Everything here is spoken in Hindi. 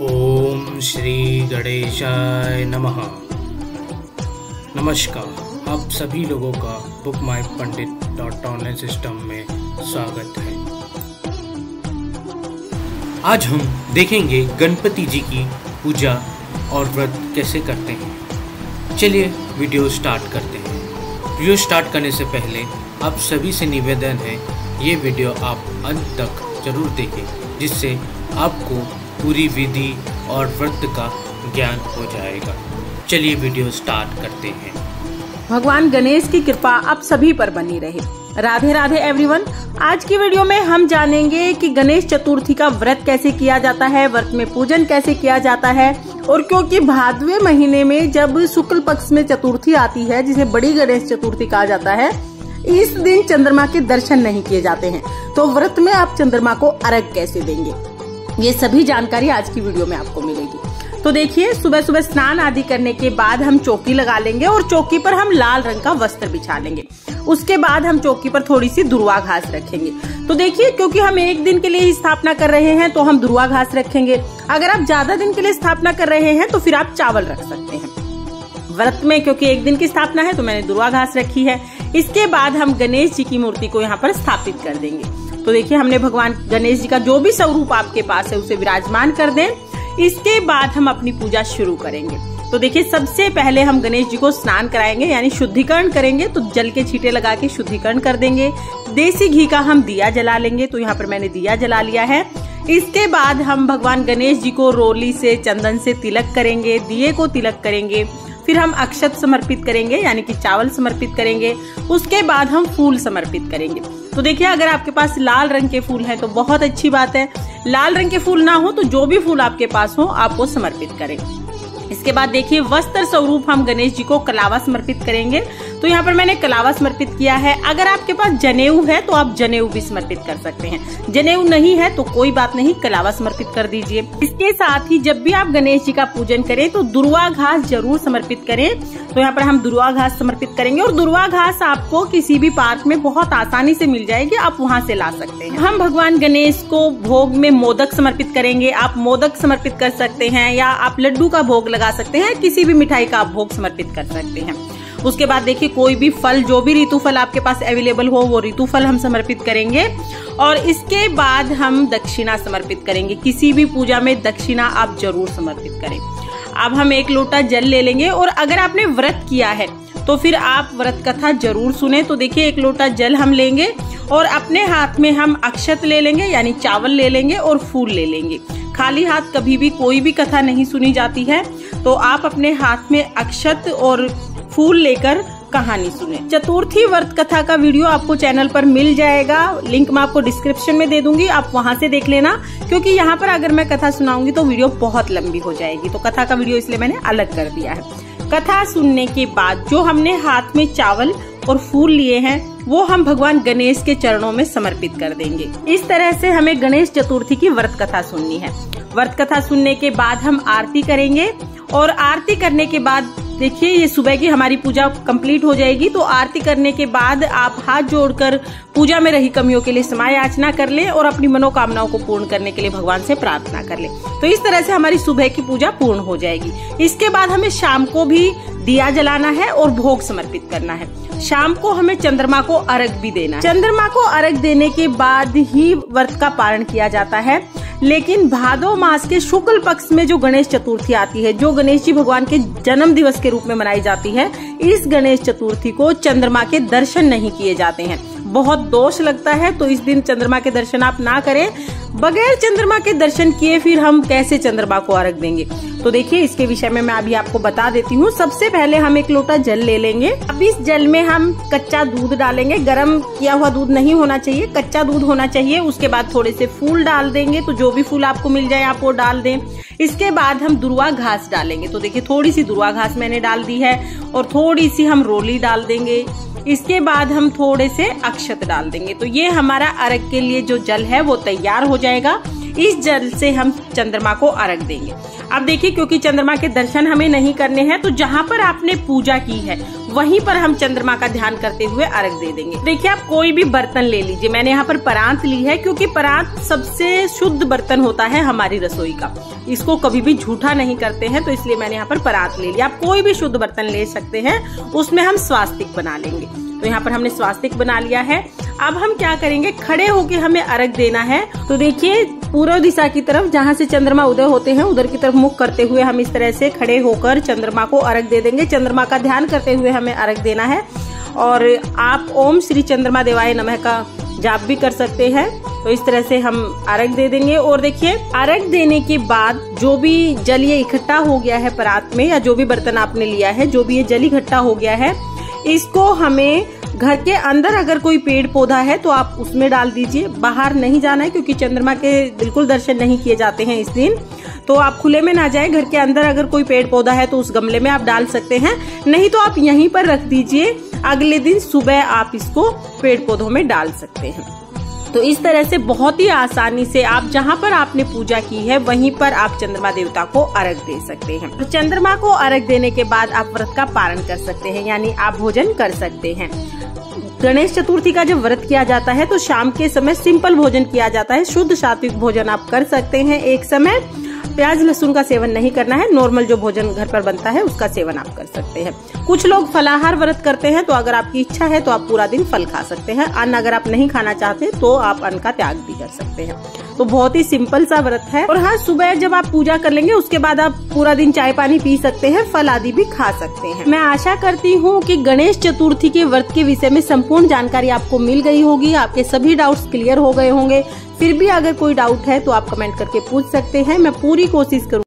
ओम श्री गणेशाय नमः। नमस्कार, आप सभी लोगों का बुक माई पंडित ऑनलाइन सिस्टम में स्वागत है। आज हम देखेंगे गणपति जी की पूजा और व्रत कैसे करते हैं। चलिए वीडियो स्टार्ट करते हैं। वीडियो स्टार्ट करने से पहले आप सभी से निवेदन है, ये वीडियो आप अंत तक जरूर देखें, जिससे आपको पूरी विधि और व्रत का ज्ञान हो जाएगा। चलिए वीडियो स्टार्ट करते हैं। भगवान गणेश की कृपा आप सभी पर बनी रहे। राधे राधे एवरीवन। आज की वीडियो में हम जानेंगे कि गणेश चतुर्थी का व्रत कैसे किया जाता है, व्रत में पूजन कैसे किया जाता है। और क्योंकि भादवे महीने में जब शुक्ल पक्ष में चतुर्थी आती है, जिसे बड़ी गणेश चतुर्थी कहा जाता है, इस दिन चंद्रमा के दर्शन नहीं किए जाते हैं, तो व्रत में आप चंद्रमा को अर्घ कैसे देंगे, ये सभी जानकारी आज की वीडियो में आपको मिलेगी। तो देखिए, सुबह सुबह स्नान आदि करने के बाद हम चौकी लगा लेंगे और चौकी पर हम लाल रंग का वस्त्र बिछा लेंगे। उसके बाद हम चौकी पर थोड़ी सी दुर्वा घास रखेंगे। तो देखिए, क्योंकि हम एक दिन के लिए ही स्थापना कर रहे हैं तो हम दुर्वा घास रखेंगे। अगर आप ज्यादा दिन के लिए स्थापना कर रहे हैं तो फिर आप चावल रख सकते हैं। व्रत में क्योंकि एक दिन की स्थापना है तो मैंने दुर्वा घास रखी है। इसके बाद हम गणेश जी की मूर्ति को यहाँ पर स्थापित कर देंगे। तो देखिए, हमने भगवान गणेश जी का जो भी स्वरूप आपके पास है उसे विराजमान कर दें। इसके बाद हम अपनी पूजा शुरू करेंगे। तो देखिए, सबसे पहले हम गणेश जी को स्नान कराएंगे, यानी शुद्धिकरण करेंगे। तो जल के छींटे लगा के शुद्धिकरण कर देंगे। देसी घी का हम दिया जला लेंगे। तो यहाँ पर मैंने दिया जला लिया है। इसके बाद हम भगवान गणेश जी को रोली से, चंदन से तिलक करेंगे, दिए को तिलक करेंगे। फिर हम अक्षत समर्पित करेंगे, यानी कि चावल समर्पित करेंगे। उसके बाद हम फूल समर्पित करेंगे। तो देखिए, अगर आपके पास लाल रंग के फूल हैं तो बहुत अच्छी बात है। लाल रंग के फूल ना हो तो जो भी फूल आपके पास हो आप वो समर्पित करें। इसके बाद देखिए, वस्त्र स्वरूप हम गणेश जी को कलावा समर्पित करेंगे। तो यहाँ पर मैंने कलावा समर्पित किया है। अगर आपके पास जनेऊ है तो आप जनेऊ भी समर्पित कर सकते हैं। जनेऊ नहीं है तो कोई बात नहीं, कलावा समर्पित कर दीजिए। इसके साथ ही जब भी आप गणेश जी का पूजन करें तो दुर्वा घास जरूर समर्पित करें। तो यहाँ पर हम दुर्वा घास समर्पित करेंगे और दुर्वा घास आपको किसी भी पार्क में बहुत आसानी से मिल जाएगी, आप वहाँ से ला सकते हैं। हम भगवान गणेश को भोग में मोदक समर्पित करेंगे। आप मोदक समर्पित कर सकते हैं या आप लड्डू का भोग लगा सकते हैं। किसी भी मिठाई का आप भोग समर्पित कर सकते हैं। उसके बाद देखिए, कोई भी फल, जो भी ऋतु फल आपके पास अवेलेबल हो वो ऋतु फल हम समर्पित करेंगे। और इसके बाद हम दक्षिणा समर्पित करेंगे। किसी भी पूजा में दक्षिणा आप जरूर समर्पित करें। अब हम 1 लोटा जल ले लेंगे और अगर आपने व्रत किया है तो फिर आप व्रत कथा जरूर सुने। तो देखिए, 1 लोटा जल हम लेंगे और अपने हाथ में हम अक्षत ले लेंगे, यानी चावल ले लेंगे और फूल ले लेंगे। खाली हाथ कभी भी कोई भी कथा नहीं सुनी जाती है। तो आप अपने हाथ में अक्षत और फूल लेकर कहानी सुने। चतुर्थी व्रत कथा का वीडियो आपको चैनल पर मिल जाएगा। लिंक मैं आपको डिस्क्रिप्शन में दे दूंगी, आप वहां से देख लेना। क्योंकि यहाँ पर अगर मैं कथा सुनाऊंगी तो वीडियो बहुत लंबी हो जाएगी, तो कथा का वीडियो इसलिए मैंने अलग कर दिया है। कथा सुनने के बाद जो हमने हाथ में चावल और फूल लिए हैं वो हम भगवान गणेश के चरणों में समर्पित कर देंगे। इस तरह से हमें गणेश चतुर्थी की व्रत कथा सुननी है। व्रत कथा सुनने के बाद हम आरती करेंगे और आरती करने के बाद देखिए, ये सुबह की हमारी पूजा कंप्लीट हो जाएगी। तो आरती करने के बाद आप हाथ जोड़कर पूजा में रही कमियों के लिए क्षमा याचना कर लें और अपनी मनोकामनाओं को पूर्ण करने के लिए भगवान से प्रार्थना कर लें। तो इस तरह से हमारी सुबह की पूजा पूर्ण हो जाएगी। इसके बाद हमें शाम को भी दिया जलाना है और भोग समर्पित करना है। शाम को हमें चंद्रमा को अर्घ भी देना है। चंद्रमा को अर्घ देने के बाद ही व्रत का पारण किया जाता है। लेकिन भादो मास के शुक्ल पक्ष में जो गणेश चतुर्थी आती है, जो गणेश जी भगवान के जन्म दिवस के रूप में मनाई जाती है, इस गणेश चतुर्थी को चंद्रमा के दर्शन नहीं किए जाते हैं। बहुत दोष लगता है, तो इस दिन चंद्रमा के दर्शन आप ना करें। बगैर चंद्रमा के दर्शन किए फिर हम कैसे चंद्रमा को अर्घ देंगे। तो देखिए, इसके विषय में मैं अभी आपको बता देती हूँ। सबसे पहले हम 1 लोटा जल ले लेंगे। अब इस जल में हम कच्चा दूध डालेंगे। गरम किया हुआ दूध नहीं होना चाहिए, कच्चा दूध होना चाहिए। उसके बाद थोड़े से फूल डाल देंगे। तो जो भी फूल आपको मिल जाए आप वो डाल दें। इसके बाद हम दुर्वा घास डालेंगे। तो देखिए, थोड़ी सी दुर्वा घास मैंने डाल दी है और थोड़ी सी हम रोली डाल देंगे। इसके बाद हम थोड़े से अक्षत डाल देंगे। तो ये हमारा अर्घ के लिए जो जल है वो तैयार हो जाएगा। इस जल से हम चंद्रमा को अर्घ देंगे। अब देखिए, क्योंकि चंद्रमा के दर्शन हमें नहीं करने हैं, तो जहाँ पर आपने पूजा की है वहीं पर हम चंद्रमा का ध्यान करते हुए अर्घ दे देंगे। देखिए, आप कोई भी बर्तन ले लीजिए। मैंने यहाँ पर परात ली है, क्योंकि परात सबसे शुद्ध बर्तन होता है हमारी रसोई का। इसको कभी भी झूठा नहीं करते हैं, तो इसलिए मैंने यहाँ पर परात ले लिया। आप कोई भी शुद्ध बर्तन ले सकते हैं, उसमें हम स्वास्तिक बना लेंगे। तो यहाँ पर हमने स्वास्तिक बना लिया है। अब हम क्या करेंगे, खड़े होके हमें अर्घ देना है। तो देखिए, पूर्व दिशा की तरफ जहाँ से चंद्रमा उदय होते हैं उधर की तरफ मुख करते हुए हम इस तरह से खड़े होकर चंद्रमा को अर्घ दे देंगे। चंद्रमा का ध्यान करते हुए हमें अर्घ देना है। और आप ओम श्री चंद्रमा देवाय नमः का जाप भी कर सकते हैं। तो इस तरह से हम अर्घ दे देंगे। और देखिए, अर्घ देने के बाद जो भी जल ये इकट्ठा हो गया है परात में, या जो भी बर्तन आपने लिया है, जो भी ये जल इकट्ठा हो गया है, इसको हमें घर के अंदर अगर कोई पेड़ पौधा है तो आप उसमें डाल दीजिए। बाहर नहीं जाना है, क्योंकि चंद्रमा के बिल्कुल दर्शन नहीं किए जाते हैं इस दिन। तो आप खुले में ना जाए, घर के अंदर अगर कोई पेड़ पौधा है तो उस गमले में आप डाल सकते हैं, नहीं तो आप यहीं पर रख दीजिए। अगले दिन सुबह आप इसको पेड़ पौधों में डाल सकते हैं। तो इस तरह से बहुत ही आसानी से आप जहाँ पर आपने पूजा की है वहीं पर आप चंद्रमा देवता को अर्घ दे सकते हैं। तो चंद्रमा को अर्घ देने के बाद आप व्रत का पारण कर सकते हैं, यानी आप भोजन कर सकते हैं। गणेश चतुर्थी का जब व्रत किया जाता है तो शाम के समय सिंपल भोजन किया जाता है। शुद्ध सात्विक भोजन आप कर सकते हैं। एक समय प्याज लहसुन का सेवन नहीं करना है। नॉर्मल जो भोजन घर पर बनता है उसका सेवन आप कर सकते हैं। कुछ लोग फलाहार व्रत करते हैं, तो अगर आपकी इच्छा है तो आप पूरा दिन फल खा सकते हैं। अन्न अगर आप नहीं खाना चाहते तो आप अन्न का त्याग भी कर सकते हैं। तो बहुत ही सिंपल सा व्रत है। और हाँ, सुबह जब आप पूजा कर लेंगे उसके बाद आप पूरा दिन चाय पानी पी सकते हैं, फल आदि भी खा सकते हैं। मैं आशा करती हूँ कि गणेश चतुर्थी के व्रत के विषय में संपूर्ण जानकारी आपको मिल गई होगी। आपके सभी डाउट्स क्लियर हो गए होंगे। फिर भी अगर कोई डाउट है तो आप कमेंट करके पूछ सकते हैं। मैं पूरी कोशिश करूँ